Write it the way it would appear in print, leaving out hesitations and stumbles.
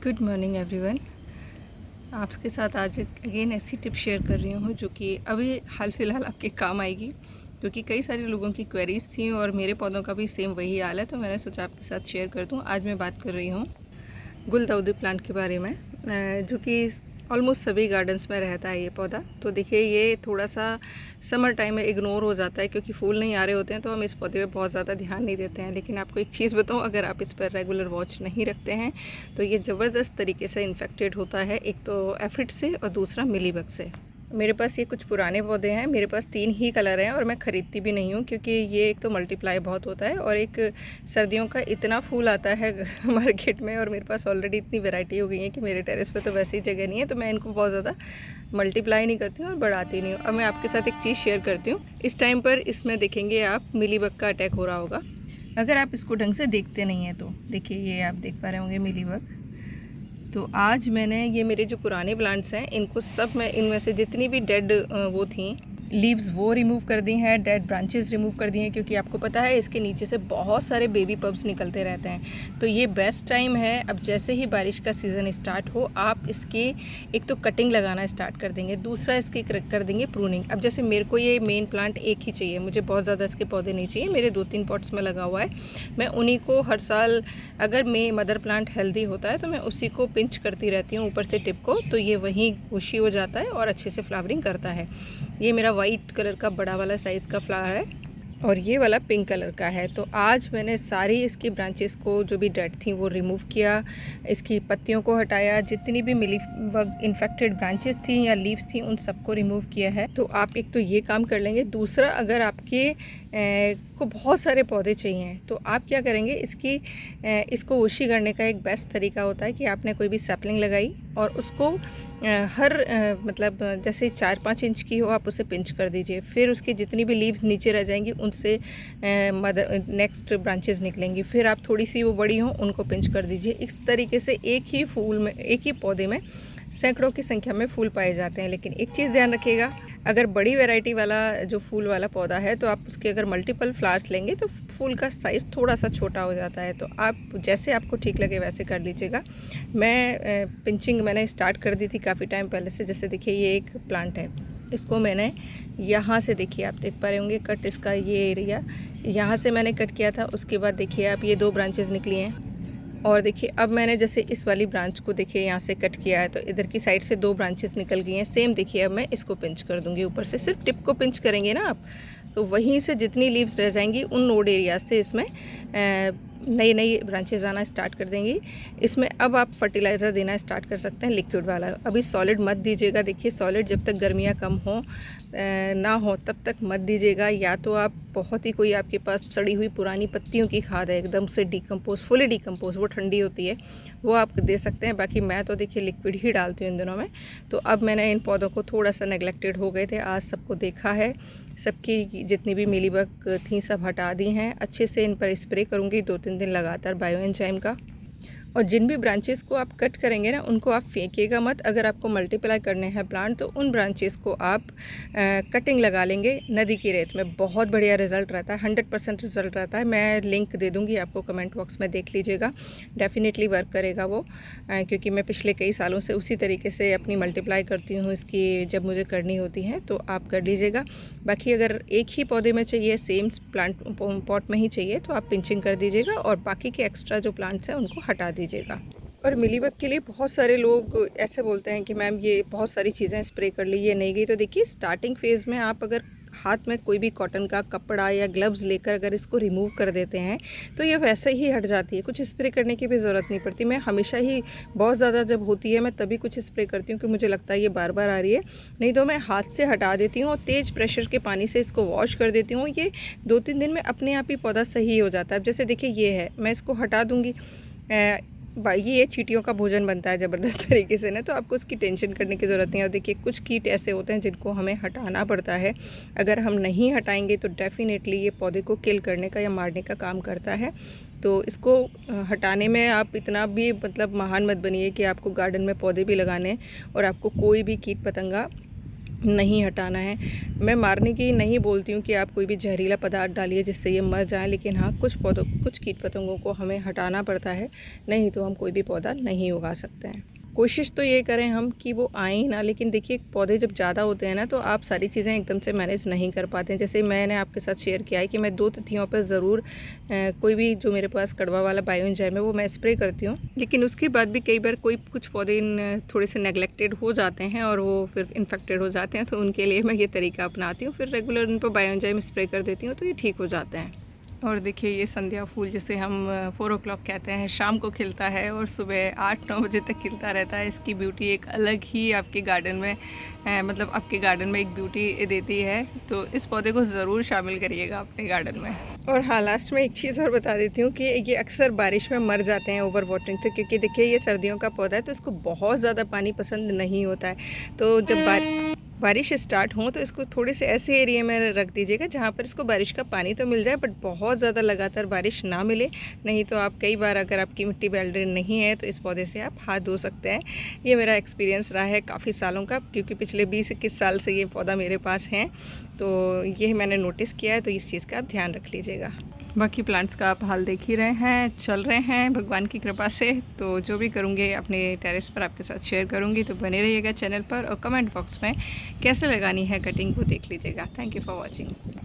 Good morning everyone. आपके साथ आज अगेन ऐसी टिप शेयर कर रही हूँ जो कि अभी हाल फिलहाल आपके काम आएगी, क्योंकि कई सारे लोगों की क्वेरीज थी और मेरे पौधों का भी सेम वही हाल है, तो मैंने सोचा आपके साथ शेयर कर दूँ। आज मैं बात कर रही हूँ गुलदाउदी प्लांट के बारे में, जो कि ऑलमोस्ट सभी गार्डन्स में रहता है ये पौधा। तो देखिए, ये थोड़ा सा समर टाइम में इग्नोर हो जाता है क्योंकि फूल नहीं आ रहे होते हैं, तो हम इस पौधे पे बहुत ज़्यादा ध्यान नहीं देते हैं। लेकिन आपको एक चीज़ बताऊं, अगर आप इस पर रेगुलर वॉच नहीं रखते हैं तो ये ज़बरदस्त तरीके से इन्फेक्टेड होता है, एक तो एफिड से और दूसरा मिलीबग से। मेरे पास ये कुछ पुराने पौधे हैं, मेरे पास 3 ही कलर हैं और मैं ख़रीदती भी नहीं हूँ, क्योंकि ये एक तो मल्टीप्लाई बहुत होता है और एक सर्दियों का इतना फूल आता है मार्केट में, और मेरे पास ऑलरेडी इतनी वैरायटी हो गई है कि मेरे टेरेस पे तो वैसे ही जगह नहीं है, तो मैं इनको बहुत ज़्यादा मल्टीप्लाई नहीं करती हूँ और बढ़ाती नहीं हूँ। अब मैं आपके साथ एक चीज़ शेयर करती हूँ। इस टाइम पर इसमें देखेंगे आप मिलीबग का अटैक हो रहा होगा, अगर आप इसको ढंग से देखते नहीं हैं तो। देखिए, ये आप देख पा रहे होंगे मिलीबग। तो आज मैंने ये मेरे जो पुराने प्लांट्स हैं इनको सब, मैं इनमें से जितनी भी डेड वो थी लीव्स वो रिमूव कर दी हैं, डेड ब्रांचेस रिमूव कर दी हैं, क्योंकि आपको पता है इसके नीचे से बहुत सारे बेबी पब्स निकलते रहते हैं। तो ये बेस्ट टाइम है, अब जैसे ही बारिश का सीज़न स्टार्ट हो आप इसकी एक तो कटिंग लगाना स्टार्ट कर देंगे, दूसरा इसकी कर देंगे प्रूनिंग। अब जैसे मेरे को ये मेन प्लांट एक ही चाहिए, मुझे बहुत ज़्यादा इसके पौधे नहीं चाहिए, मेरे 2-3 पॉट्स में लगा हुआ है। मैं उन्हीं को हर साल, अगर मैं मदर प्लांट हेल्दी होता है तो मैं उसी को पिंच करती रहती हूँ ऊपर से टिप को, तो ये वहीं खुशी हो जाता है और अच्छे से फ्लावरिंग करता है। ये मेरा वाइट कलर का बड़ा वाला साइज़ का फ्लावर है और ये वाला पिंक कलर का है। तो आज मैंने सारी इसकी ब्रांचेस को जो भी डेड थी वो रिमूव किया, इसकी पत्तियों को हटाया, जितनी भी मिली इन्फेक्टेड ब्रांचेस थी या लीव्स थी उन सबको रिमूव किया है। तो आप एक तो ये काम कर लेंगे। दूसरा, अगर आपके को बहुत सारे पौधे चाहिए तो आप क्या करेंगे, इसको ओशी करने का एक बेस्ट तरीका होता है कि आपने कोई भी सैपलिंग लगाई और उसको हर मतलब जैसे 4-5 इंच की हो आप उसे पिंच कर दीजिए, फिर उसकी जितनी भी लीव्स नीचे रह जाएंगी उनसे नेक्स्ट ब्रांचेस निकलेंगी, फिर आप थोड़ी सी वो बड़ी हों उनको पिंच कर दीजिए। इस तरीके से एक ही फूल में, एक ही पौधे में सैकड़ों की संख्या में फूल पाए जाते हैं। लेकिन एक चीज़ ध्यान रखिएगा, अगर बड़ी वैरायटी वाला जो फूल वाला पौधा है तो आप उसके अगर मल्टीपल फ्लावर्स लेंगे तो फूल का साइज़ थोड़ा सा छोटा हो जाता है। तो आप जैसे आपको ठीक लगे वैसे कर लीजिएगा। मैं पिंचिंग मैंने स्टार्ट कर दी थी काफ़ी टाइम पहले से। जैसे देखिए, ये एक प्लांट है, इसको मैंने यहाँ से, देखिए आप देख पा रहे होंगे कट, इसका ये एरिया यहाँ से मैंने कट किया था। उसके बाद देखिए आप, ये 2 ब्रांचेज़ निकली हैं और देखिए अब मैंने जैसे इस वाली ब्रांच को देखिए यहाँ से कट किया है तो इधर की साइड से 2 ब्रांचेस निकल गई हैं। सेम देखिए, अब मैं इसको पिंच कर दूँगी ऊपर से। सिर्फ टिप को पिंच करेंगे ना आप, तो वहीं से जितनी लीव्स रह जाएंगी उन नोड एरिया से इसमें नई नई ब्रांचेज आना स्टार्ट कर देंगी। इसमें अब आप फर्टिलाइज़र देना स्टार्ट कर सकते हैं, लिक्विड वाला। अभी सॉलिड मत दीजिएगा। देखिए, सॉलिड जब तक गर्मियाँ कम हो ना हो तब तक मत दीजिएगा। या तो आप बहुत ही कोई आपके पास सड़ी हुई पुरानी पत्तियों की खाद है, एकदम से डिकम्पोज, फुली डिकम्पोज, वो ठंडी होती है, वो आप दे सकते हैं। बाकी मैं तो देखिए लिक्विड ही डालती हूँ इन दिनों में। तो अब मैंने इन पौधों को, थोड़ा सा नेगलेक्टेड हो गए थे, आज सबको देखा है, सबकी जितनी भी मिलीबग थी सब हटा दी हैं। अच्छे से इन पर स्प्रे करूँगी 2-3 दिन लगातार बायो एंजाइम का। और जिन भी ब्रांचेस को आप कट करेंगे ना उनको आप फेंकिएगा मत। अगर आपको मल्टीप्लाई करने हैं प्लांट तो उन ब्रांचेस को आप कटिंग लगा लेंगे नदी की रेत में। बहुत बढ़िया रिज़ल्ट रहता है, 100% रिज़ल्ट रहता है। मैं लिंक दे दूँगी आपको कमेंट बॉक्स में, देख लीजिएगा, डेफिनेटली वर्क करेगा वो। क्योंकि मैं पिछले कई सालों से उसी तरीके से अपनी मल्टीप्लाई करती हूँ इसकी, जब मुझे करनी होती है तो आप कर लीजिएगा। बाकी अगर एक ही पौधे में चाहिए, सेम प्लांट पॉट में ही चाहिए, तो आप पिंचिंग कर दीजिएगा और बाकी के एक्स्ट्रा जो प्लांट्स हैं उनको हटा दीजिएगा। और मिलीबग के लिए बहुत सारे लोग ऐसे बोलते हैं कि मैम ये बहुत सारी चीज़ें स्प्रे कर ली, ये नहीं गई। तो देखिए, स्टार्टिंग फेज़ में आप अगर हाथ में कोई भी कॉटन का कपड़ा या ग्लव्स लेकर अगर इसको रिमूव कर देते हैं तो ये वैसे ही हट जाती है, कुछ स्प्रे करने की भी ज़रूरत नहीं पड़ती। मैं हमेशा ही, बहुत ज़्यादा जब होती है मैं तभी कुछ स्प्रे करती हूँ कि मुझे लगता है ये बार बार आ रही है, नहीं तो मैं हाथ से हटा देती हूँ और तेज़ प्रेशर के पानी से इसको वॉश कर देती हूँ। ये 2-3 दिन में अपने आप ही पौधा सही हो जाता है। अब जैसे देखिए, ये है, मैं इसको हटा दूँगी, ये चींटियों का भोजन बनता है ज़बरदस्त तरीके से ना, तो आपको उसकी टेंशन करने की ज़रूरत नहीं है। और देखिए, कुछ कीट ऐसे होते हैं जिनको हमें हटाना पड़ता है, अगर हम नहीं हटाएंगे तो डेफ़िनेटली ये पौधे को किल करने का या मारने का काम करता है। तो इसको हटाने में आप इतना भी मतलब महान मत बनिए कि आपको गार्डन में पौधे भी लगाने और आपको कोई भी कीट पतंगा नहीं हटाना है। मैं मारने की नहीं बोलती हूँ कि आप कोई भी जहरीला पदार्थ डालिए जिससे ये मर जाएँ, लेकिन हाँ, कुछ कीट पतंगों को हमें हटाना पड़ता है, नहीं तो हम कोई भी पौधा नहीं उगा सकते हैं। कोशिश तो ये करें हम कि वो आएँ ही ना, लेकिन देखिए पौधे जब ज़्यादा होते हैं ना, तो आप सारी चीज़ें एकदम से मैनेज नहीं कर पाते हैं। जैसे मैंने आपके साथ शेयर किया है कि मैं 2 तिथियों पर ज़रूर कोई भी जो मेरे पास कड़वा वाला बायो एंजाइम है वो मैं स्प्रे करती हूँ, लेकिन उसके बाद भी कई बार कुछ पौधे थोड़े से नेग्लेक्टेड हो जाते हैं और वो फिर इन्फेक्टेड हो जाते हैं, तो उनके लिए मैं ये तरीका अपनाती हूँ, फिर रेगुलर उन पर बायो एंजाइम स्प्रे कर देती हूँ, तो ये ठीक हो जाते हैं। और देखिए ये संध्या फूल जिसे हम 4 o'clock कहते हैं, शाम को खिलता है और सुबह 8-9 बजे तक खिलता रहता है। इसकी ब्यूटी एक अलग ही आपके गार्डन में मतलब आपके गार्डन में एक ब्यूटी देती है, तो इस पौधे को ज़रूर शामिल करिएगा अपने गार्डन में। और हाँ, लास्ट में एक चीज़ और बता देती हूँ कि ये अक्सर बारिश में मर जाते हैं ओवर वाटरिंग से, क्योंकि देखिए ये सर्दियों का पौधा है तो इसको बहुत ज़्यादा पानी पसंद नहीं होता है। तो जब बारिश स्टार्ट हो तो इसको थोड़े से ऐसे एरिया में रख दीजिएगा जहाँ पर इसको बारिश का पानी तो मिल जाए, बट बहुत ज़्यादा लगातार बारिश ना मिले, नहीं तो आप कई बार अगर आपकी मिट्टी वेल ड्रेन नहीं है तो इस पौधे से आप हाथ धो सकते हैं। ये मेरा एक्सपीरियंस रहा है काफ़ी सालों का, क्योंकि पिछले 20-21 साल से ये पौधा मेरे पास है, तो ये मैंने नोटिस किया है, तो इस चीज़ का आप ध्यान रख लीजिएगा। बाकी प्लांट्स का आप हाल देख ही रहे हैं, चल रहे हैं भगवान की कृपा से, तो जो भी करूँगी अपने टेरेस पर आपके साथ शेयर करूँगी, तो बने रहिएगा चैनल पर और कमेंट बॉक्स में कैसे लगानी है कटिंग को देख लीजिएगा। Thank you for watching.